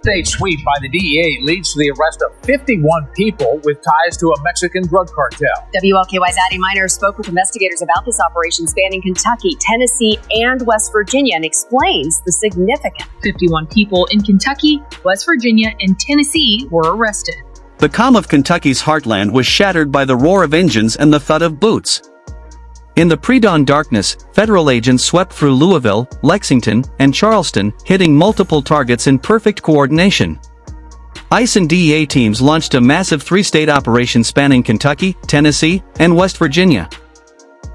State sweep by the DEA leads to the arrest of 51 people with ties to a Mexican drug cartel. WLKY's Addie Miner spoke with investigators about this operation spanning Kentucky, Tennessee, and West Virginia and explains the significance. 51 people in Kentucky, West Virginia, and Tennessee were arrested. The calm of Kentucky's heartland was shattered by the roar of engines and the thud of boots. In the pre-dawn darkness, federal agents swept through Louisville, Lexington, and Charleston, hitting multiple targets in perfect coordination. ICE and DEA teams launched a massive three-state operation spanning Kentucky, Tennessee, and West Virginia.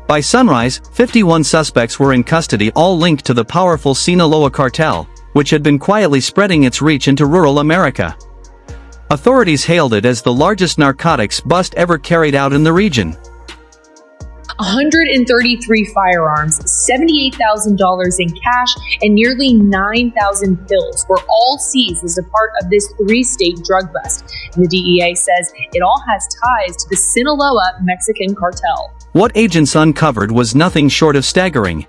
By sunrise, 51 suspects were in custody, all linked to the powerful Sinaloa cartel, which had been quietly spreading its reach into rural America. Authorities hailed it as the largest narcotics bust ever carried out in the region. 133 firearms, $78,000 in cash, and nearly 9,000 pills were all seized as a part of this three-state drug bust. And the DEA says it all has ties to the Sinaloa Mexican cartel. What agents uncovered was nothing short of staggering.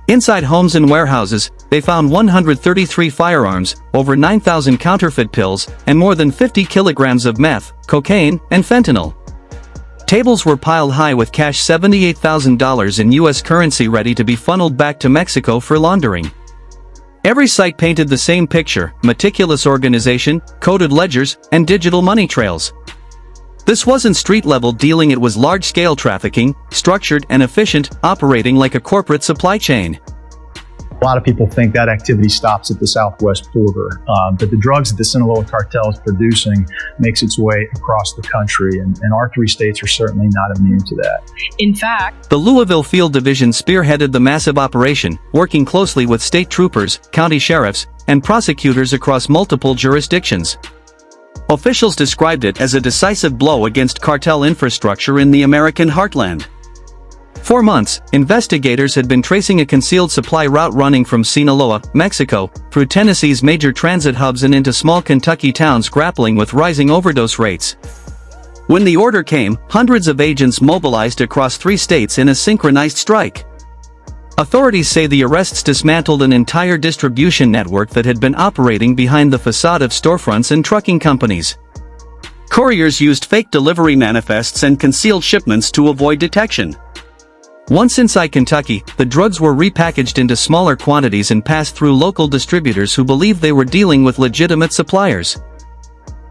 Inside homes and warehouses, they found 133 firearms, over 9,000 counterfeit pills, and more than 50 kilograms of meth, cocaine, and fentanyl. Tables were piled high with cash, $78,000 in U.S. currency ready to be funneled back to Mexico for laundering. Every site painted the same picture: meticulous organization, coded ledgers, and digital money trails. This wasn't street-level dealing, it was large-scale trafficking, structured and efficient, operating like a corporate supply chain. A lot of people think that activity stops at the southwest border, but the drugs that the Sinaloa cartel is producing makes its way across the country, and our three states are certainly not immune to that. In fact, the Louisville Field Division spearheaded the massive operation, working closely with state troopers, county sheriffs, and prosecutors across multiple jurisdictions. Officials described it as a decisive blow against cartel infrastructure in the American heartland. For months, investigators had been tracing a concealed supply route running from Sinaloa, Mexico, through Tennessee's major transit hubs and into small Kentucky towns grappling with rising overdose rates. When the order came, hundreds of agents mobilized across three states in a synchronized strike. Authorities say the arrests dismantled an entire distribution network that had been operating behind the facade of storefronts and trucking companies. Couriers used fake delivery manifests and concealed shipments to avoid detection. Once inside Kentucky, the drugs were repackaged into smaller quantities and passed through local distributors who believed they were dealing with legitimate suppliers.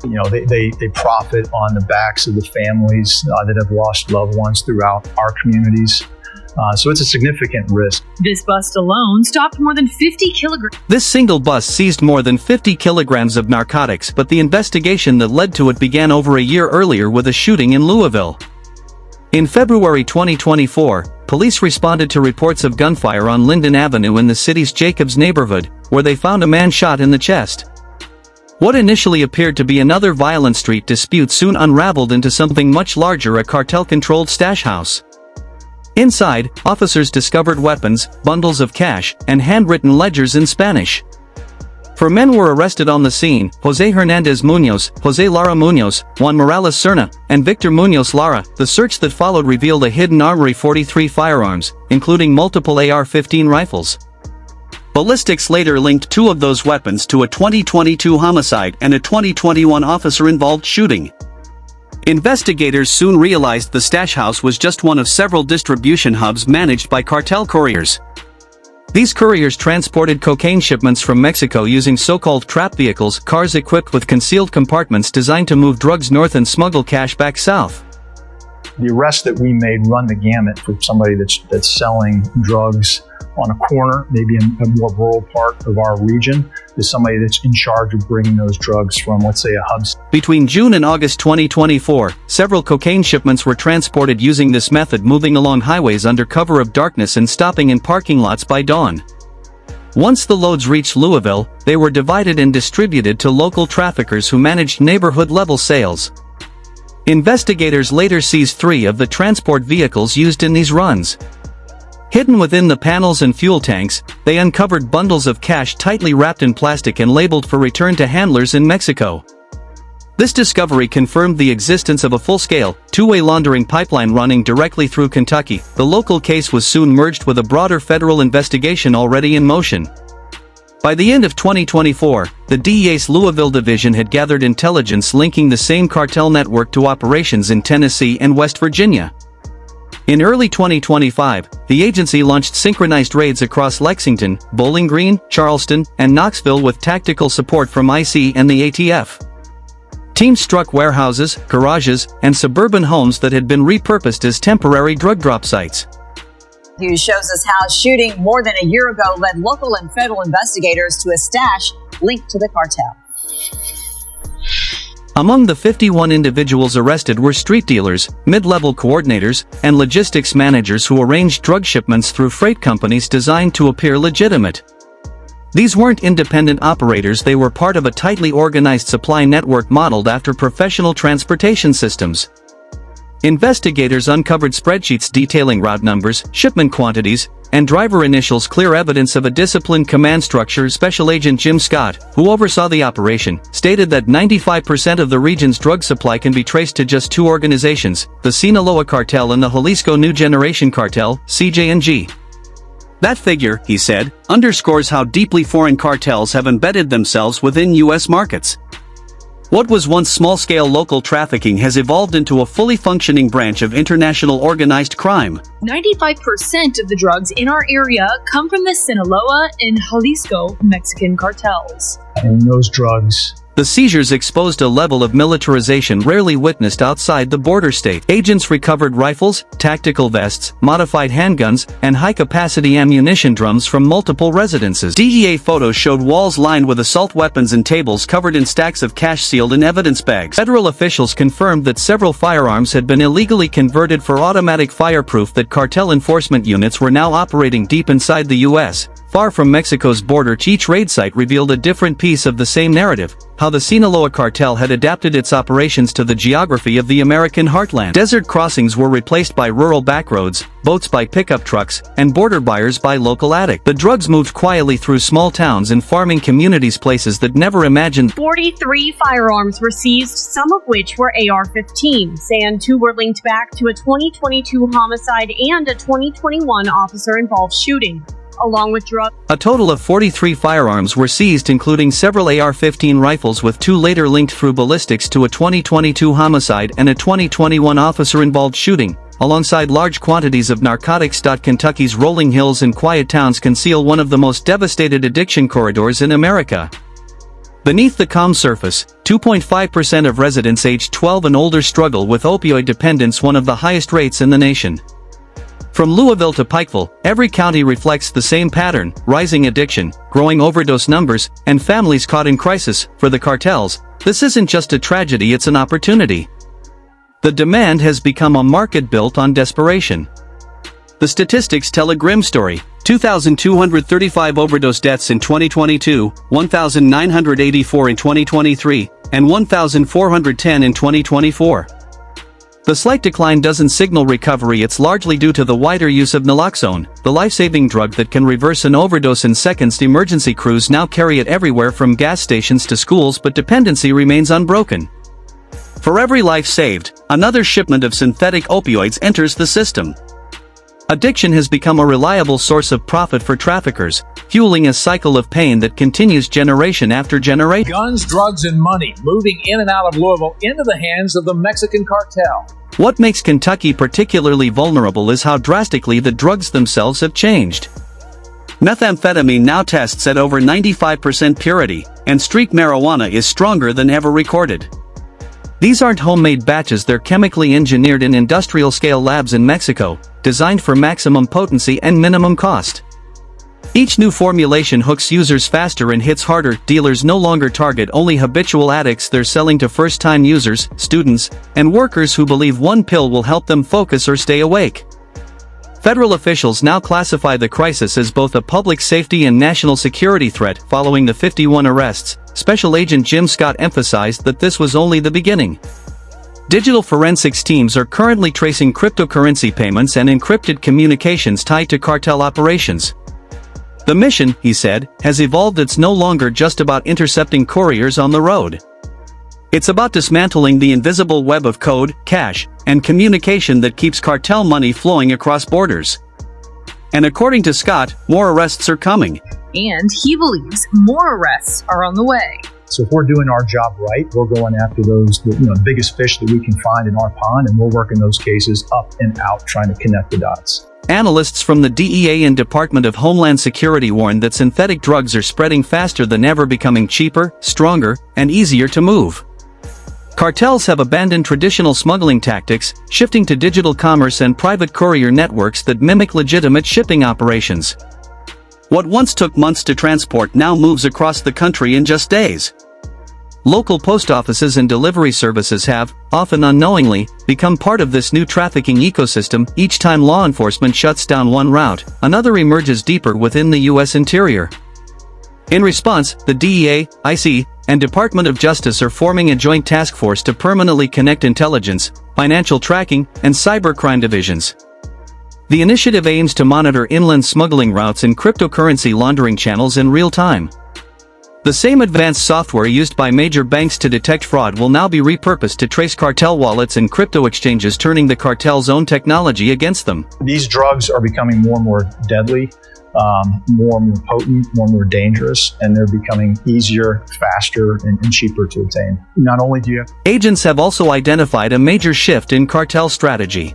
You know, they profit on the backs of the families that have lost loved ones throughout our communities. So it's a significant risk. This bust alone stopped more than 50 kilograms. This single bust seized more than 50 kilograms of narcotics, but the investigation that led to it began over a year earlier with a shooting in Louisville. In February 2024, police responded to reports of gunfire on Linden Avenue in the city's Jacobs neighborhood, where they found a man shot in the chest. What initially appeared to be another violent street dispute soon unraveled into something much larger: a cartel-controlled stash house. Inside, officers discovered weapons, bundles of cash, and handwritten ledgers in Spanish. 4 men were arrested on the scene: Jose Hernandez Munoz, Jose Lara Munoz, Juan Morales Serna, and Victor Munoz Lara. The search that followed revealed a hidden armory: 43 firearms, including multiple AR-15 rifles. Ballistics later linked 2 of those weapons to a 2022 homicide and a 2021 officer-involved shooting. Investigators soon realized the stash house was just one of several distribution hubs managed by cartel couriers. These couriers transported cocaine shipments from Mexico using so-called trap vehicles, cars equipped with concealed compartments designed to move drugs north and smuggle cash back south. The arrests that we made run the gamut for somebody that's selling drugs on a corner, maybe in a more rural part of our region, to somebody that's in charge of bringing those drugs from, let's say, a hub. Between June and August 2024, several cocaine shipments were transported using this method, moving along highways under cover of darkness and stopping in parking lots by dawn. Once the loads reached Louisville, they were divided and distributed to local traffickers who managed neighborhood-level sales. Investigators later seized 3 of the transport vehicles used in these runs. Hidden within the panels and fuel tanks, they uncovered bundles of cash tightly wrapped in plastic and labeled for return to handlers in Mexico. This discovery confirmed the existence of a full-scale, two-way laundering pipeline running directly through Kentucky. The local case was soon merged with a broader federal investigation already in motion. By the end of 2024, the DEA's Louisville division had gathered intelligence linking the same cartel network to operations in Tennessee and West Virginia. In early 2025, the agency launched synchronized raids across Lexington, Bowling Green, Charleston, and Knoxville with tactical support from ICE and the ATF. Teams struck warehouses, garages, and suburban homes that had been repurposed as temporary drug drop sites. News shows us how a shooting more than a year ago led local and federal investigators to a stash linked to the cartel. Among the 51 individuals arrested were street dealers, mid-level coordinators, and logistics managers who arranged drug shipments through freight companies designed to appear legitimate. These weren't independent operators, they were part of a tightly organized supply network modeled after professional transportation systems. Investigators uncovered spreadsheets detailing route numbers, shipment quantities, and driver initials, clear evidence of a disciplined command structure. Special Agent Jim Scott, who oversaw the operation, stated that 95% of the region's drug supply can be traced to just two organizations, the Sinaloa Cartel and the Jalisco New Generation Cartel, CJ&G. That figure, he said, underscores how deeply foreign cartels have embedded themselves within U.S. markets. What was once small-scale local trafficking has evolved into a fully functioning branch of international organized crime. 95% of the drugs in our area come from the Sinaloa and Jalisco Mexican cartels. And those drugs, the seizures exposed a level of militarization rarely witnessed outside the border state. Agents recovered rifles, tactical vests, modified handguns, and high-capacity ammunition drums from multiple residences. DEA photos showed walls lined with assault weapons and tables covered in stacks of cash sealed in evidence bags. Federal officials confirmed that several firearms had been illegally converted for automatic fireproof, that cartel enforcement units were now operating deep inside the U.S., far from Mexico's border. Each raid site revealed a different piece of the same narrative: how the Sinaloa cartel had adapted its operations to the geography of the American heartland. Desert crossings were replaced by rural backroads, boats by pickup trucks, and border buyers by local addicts. The drugs moved quietly through small towns and farming communities, places that never imagined. 43 firearms were seized, some of which were AR-15s, and 2 were linked back to a 2022 homicide and a 2021 officer-involved shooting. Along with drugs. A total of 43 firearms were seized, including several AR-15 rifles, with 2 later linked through ballistics to a 2022 homicide and a 2021 officer-involved shooting, alongside large quantities of narcotics. Kentucky's rolling hills and quiet towns conceal one of the most devastated addiction corridors in America. Beneath the calm surface, 2.5% of residents aged 12 and older struggle with opioid dependence, one of the highest rates in the nation. From Louisville to Pikeville, every county reflects the same pattern: rising addiction, growing overdose numbers, and families caught in crisis. For the cartels, this isn't just a tragedy, it's an opportunity. The demand has become a market built on desperation. The statistics tell a grim story: 2,235 overdose deaths in 2022, 1,984 in 2023, and 1,410 in 2024. The slight decline doesn't signal recovery, it's largely due to the wider use of naloxone, the life-saving drug that can reverse an overdose in seconds. Emergency crews now carry it everywhere from gas stations to schools, but dependency remains unbroken. For every life saved, another shipment of synthetic opioids enters the system. Addiction has become a reliable source of profit for traffickers, fueling a cycle of pain that continues generation after generation. Guns, drugs, and money moving in and out of Louisville into the hands of the Mexican cartel. What makes Kentucky particularly vulnerable is how drastically the drugs themselves have changed. Methamphetamine now tests at over 95% purity, and street marijuana is stronger than ever recorded. These aren't homemade batches, they're chemically engineered in industrial-scale labs in Mexico, designed for maximum potency and minimum cost. Each new formulation hooks users faster and hits harder. Dealers no longer target only habitual addicts, they're selling to first-time users, students, and workers who believe one pill will help them focus or stay awake. Federal officials now classify the crisis as both a public safety and national security threat. Following the 51 arrests, Special Agent Jim Scott emphasized that this was only the beginning. Digital forensics teams are currently tracing cryptocurrency payments and encrypted communications tied to cartel operations. The mission, he said, has evolved. It's no longer just about intercepting couriers on the road. It's about dismantling the invisible web of code, cash, and communication that keeps cartel money flowing across borders. And according to Scott, more arrests are coming. And he believes more arrests are on the way. So if we're doing our job right, we're going after those, the biggest fish that we can find in our pond, and we're working those cases up and out, trying to connect the dots. Analysts from the DEA and Department of Homeland Security warn that synthetic drugs are spreading faster than ever, becoming cheaper, stronger, and easier to move. Cartels have abandoned traditional smuggling tactics, shifting to digital commerce and private courier networks that mimic legitimate shipping operations. What once took months to transport now moves across the country in just days. Local post offices and delivery services have, often unknowingly, become part of this new trafficking ecosystem. Each time law enforcement shuts down one route, another emerges deeper within the U.S. interior. In response, the DEA, ICE, and Department of Justice are forming a joint task force to permanently connect intelligence, financial tracking, and cybercrime divisions. The initiative aims to monitor inland smuggling routes and cryptocurrency laundering channels in real time. The same advanced software used by major banks to detect fraud will now be repurposed to trace cartel wallets and crypto exchanges, turning the cartel's own technology against them. These drugs are becoming more and more deadly, more and more potent, more and more dangerous, and they're becoming easier, faster, and cheaper to obtain. Not only do you have... Agents have also identified a major shift in cartel strategy.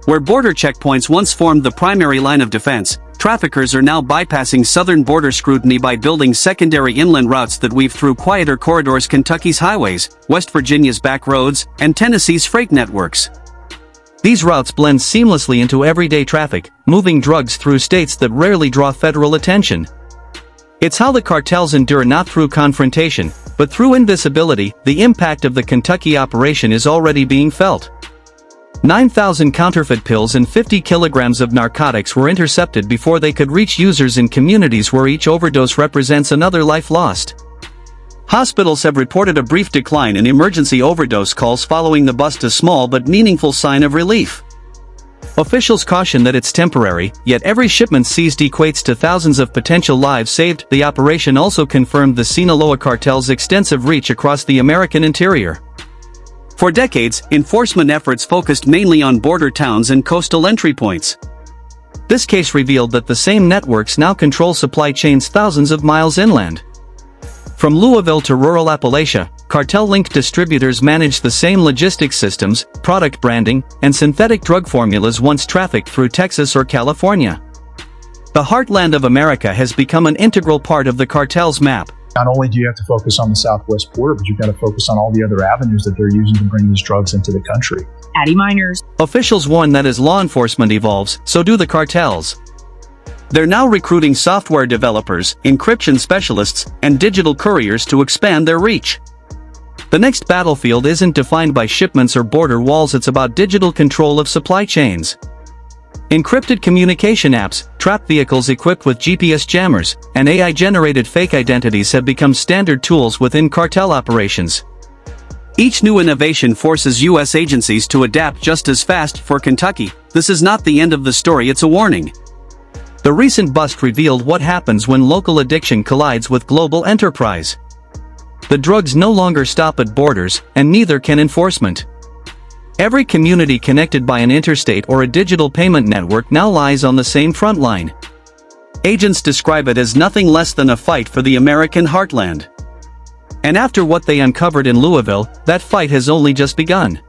Where border checkpoints once formed the primary line of defense, traffickers are now bypassing southern border scrutiny by building secondary inland routes that weave through quieter corridors: Kentucky's highways, West Virginia's back roads, and Tennessee's freight networks. These routes blend seamlessly into everyday traffic, moving drugs through states that rarely draw federal attention. It's how the cartels endure, not through confrontation, but through invisibility. The impact of the Kentucky operation is already being felt. 9,000 counterfeit pills and 50 kilograms of narcotics were intercepted before they could reach users in communities where each overdose represents another life lost. Hospitals have reported a brief decline in emergency overdose calls following the bust, a small but meaningful sign of relief. Officials caution that it's temporary, yet every shipment seized equates to thousands of potential lives saved. The operation also confirmed the Sinaloa cartel's extensive reach across the American interior. For decades, enforcement efforts focused mainly on border towns and coastal entry points. This case revealed that the same networks now control supply chains thousands of miles inland. From Louisville to rural Appalachia, cartel-linked distributors manage the same logistics systems, product branding, and synthetic drug formulas once trafficked through Texas or California. The heartland of America has become an integral part of the cartel's map. Not only do you have to focus on the southwest border, but you've got to focus on all the other avenues that they're using to bring these drugs into the country. Addie Miners. Officials warn that as law enforcement evolves, so do the cartels. They're now recruiting software developers, encryption specialists, and digital couriers to expand their reach. The next battlefield isn't defined by shipments or border walls, it's about digital control of supply chains. Encrypted communication apps, trap vehicles equipped with GPS jammers, and AI-generated fake identities have become standard tools within cartel operations. Each new innovation forces U.S. agencies to adapt just as fast. For Kentucky, this is not the end of the story, it's a warning. The recent bust revealed what happens when local addiction collides with global enterprise. The drugs no longer stop at borders, and neither can enforcement. Every community connected by an interstate or a digital payment network now lies on the same front line. Agents describe it as nothing less than a fight for the American heartland. And after what they uncovered in Louisville, that fight has only just begun.